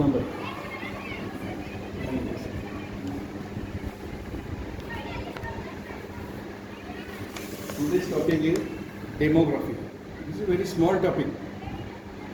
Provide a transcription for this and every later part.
number. Today's topic is demography. This is a very small topic,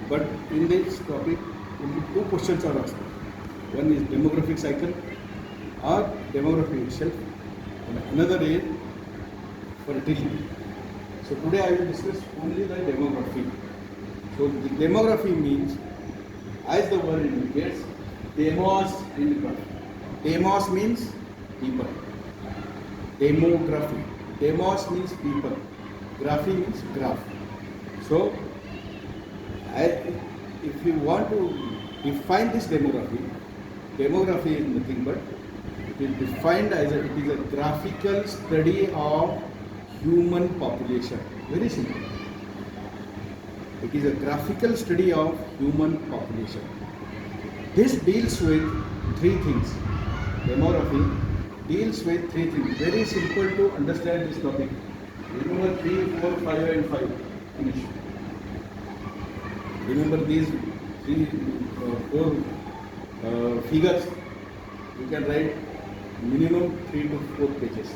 but in this topic, only two questions are asked. One is demographic cycle or demography itself, and another is fertility. So today I will discuss only the demography. So the demography means, as the word indicates, demos and graphy. Demos means people. Demography. Demos means people. Graphy means graph. So, if you want to define this demography, demography is nothing but it is defined as it is a graphical study of human population. Very simple. It is a graphical study of human population. This deals with three things. Demography deals with three things. Very simple to understand this topic. Remember 3, 4, 5 and 5. Finish. Remember these 4 figures. You can write minimum 3 to 4 pages.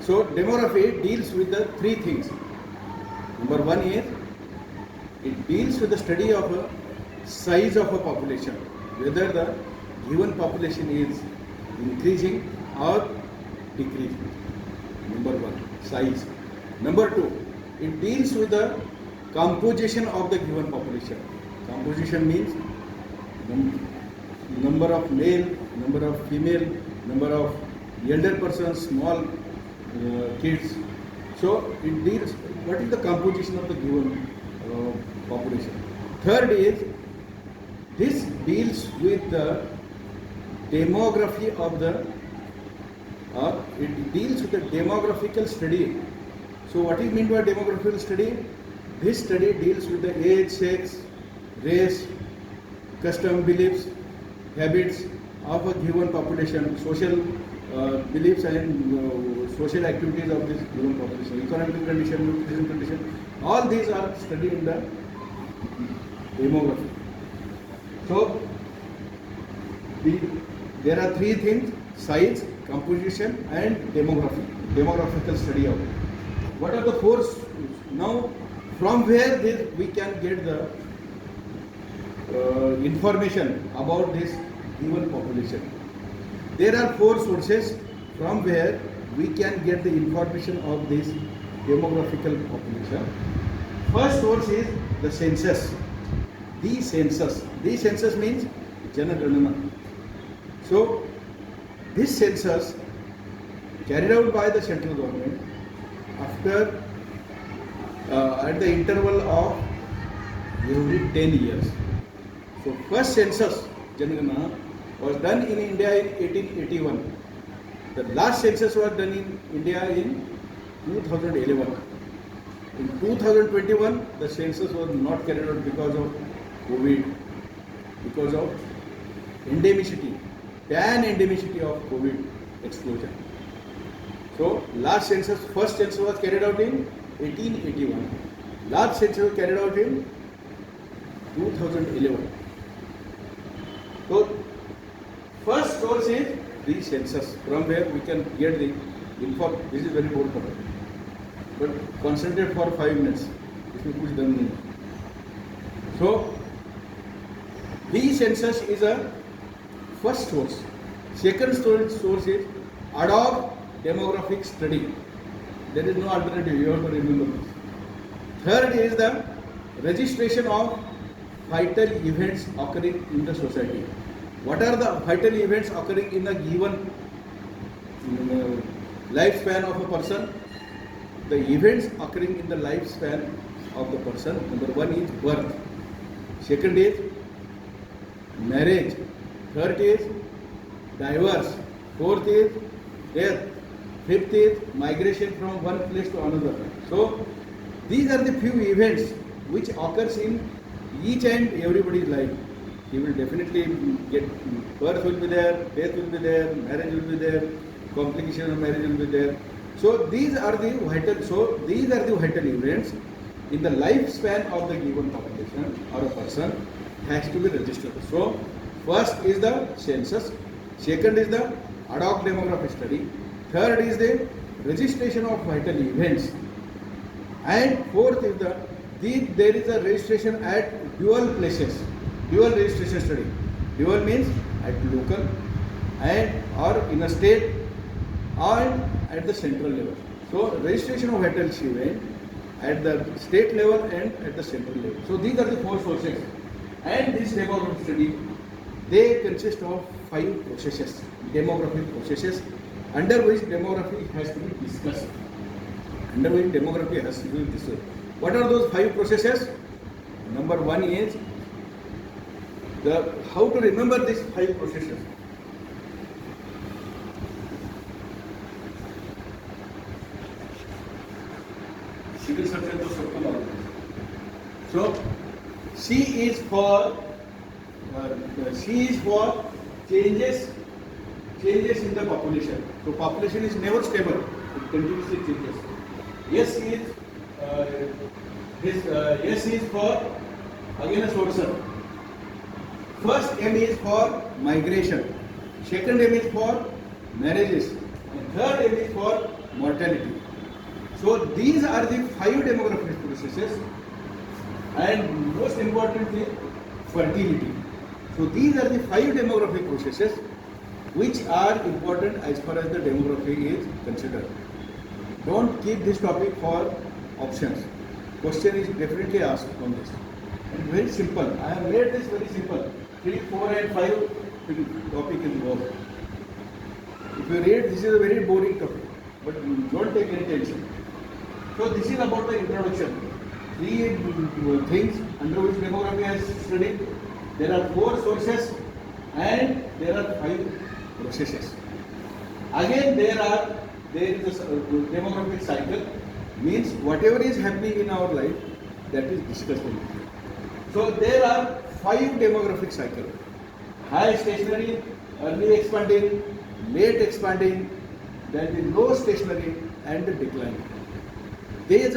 So demography deals with the three things. Number 1 is it deals with the study of a size of a population, whether the given population is increasing or decreasing. Number 1, size. Number 2, it deals with the composition of the given population. Composition means number of male, number of female, number of elder persons, small kids. So it deals what is the composition of the given population. Third is this deals with the demography of the it deals with the demographical study. So what is meant by demographical study? This study deals with the age, sex, race, custom, beliefs, habits of a given population, social beliefs and social activities of this given population, economic condition, nutrition condition, all these are studied in the demography. So there are three things: size, composition and demography, demographical study of it. What are the four? Now from where we can get the information about this given population? There are 4 sources from where we can get the information of this demographical population. First source is the census. The census means Janaganana. So this census carried out by the central government after at the interval of every 10 years. So first census Janaganana was done in India in 1881. The last census was done in India in 2011. In 2021, the census was not carried out because of COVID, because of endemicity, pan-endemicity of COVID explosion. So last census, first census was carried out in 1881. Last census was carried out in 2011. So first source is the census, from where we can get the info. This is very bold topic, but concentrate for 5 minutes. इसमें कुछ दम नहीं. So the census is a first source. Second source is ad hoc demographic study. There is no alternative. You have to remember this. Third is the registration of vital events occurring in the society. What are the vital events occurring in a given lifespan of a person? The events occurring in the lifespan of the person. Number 1 is birth. Second is marriage. Third is divorce. Fourth is death. Fifth is migration from one place to another. So these are the few events which occurs in each and everybody's life. He will definitely get birth will be there, death will be there, marriage will be there, complication of marriage will be there. So these are the vital events in the lifespan of the given population or a person has to be registered. So First is the census, second is the ad hoc demography study, third is the registration of vital events, and fourth is there is a registration at dual places, dual registration study. Dual means at local and or in a state and at the central level. So registration of vital event at the state level and at the central level. So these are the four sources, and this demographic study, they consist of 5 processes, demographic processes, under which demography has to be discussed. Under which demography has to be discussed. What are those 5 processes? Number 1 is how to remember these 5 processes. Civil structure तो सबको मालूम है. So C is for changes in the population. So population is never stable; it continuously changes. S is for again a sourcer. First M is for migration, second M is for marriages, and third M is for mortality. So these are the 5 demographic processes, and most importantly, fertility. So these are the 5 demographic processes which are important as far as the demography is considered. Don't keep this topic for options. Question is definitely asked on this. And very simple. I have made this very simple. 3, 4 and 5 topic is over. If you read, this is a very boring topic, but don't take any tension. So this is about the introduction. 3 things under which demography has studied. There are 4 sources and there are 5 processes. Again there is a demographic cycle, means whatever is happening in our life, that is discussed in it. So there are 5 demographic cycles: high stationary, early expanding, late expanding, then the low stationary and the declining. They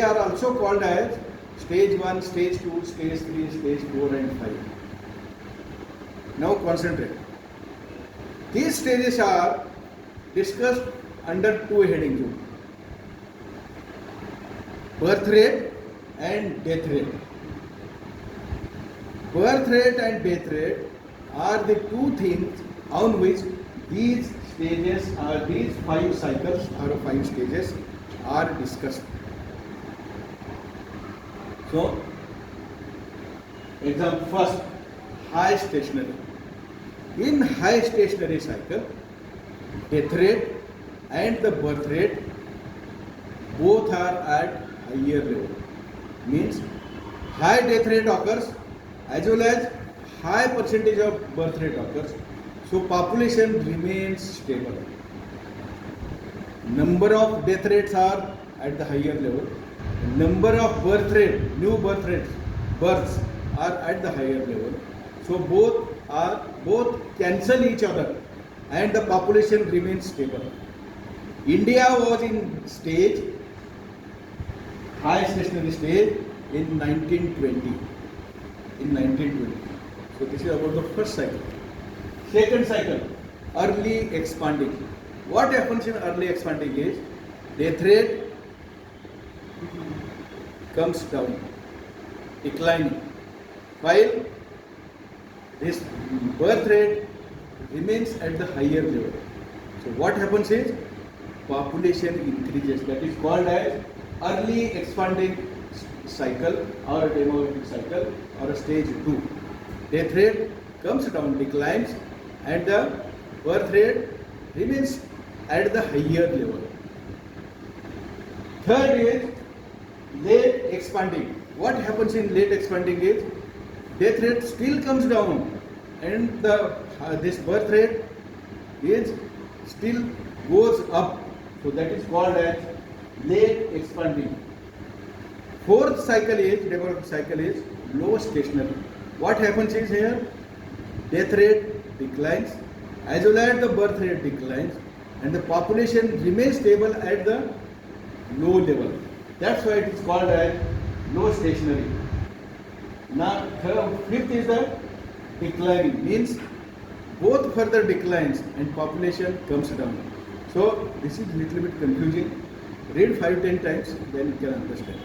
are also called as stage 1, stage 2, stage 3, stage 4 and 5. Now concentrate. These stages are discussed under 2 headings: birth rate and death rate. Birth rate and death rate are the 2 things on which these stages are, these 5 cycles or 5 stages are discussed. So, example first, high stationary. In high stationary cycle, death rate and the birth rate both are at higher level. Means high death rate occurs as well as high percentage of birth rate occurs. So population remains stable. Number of death rates are at the higher level. Number of births are at the higher level. So both cancel each other and the population remains stable. India was in high stationary stage in 1920. So this is about the first cycle. Second cycle, early expanding. What happens in early expanding is death rate comes down, declining, while this birth rate remains at the higher level. So what happens is population increases. That is called as early expanding cycle or a demographic cycle or a stage 2. Death rate comes down, declines, and the birth rate remains at the higher level. Third is late expanding. What happens in late expanding is death rate still comes down and this birth rate is still goes up. So that is called as late expanding. Fourth cycle is demographic cycle is low stationary. What happens is here death rate declines as well as the birth rate declines and the population remains stable at the low level. That's why it is called as low stationary. Now fifth is the declining means both further declines and population comes down. So this is little bit confusing. Read 5-10 times, then you can understand.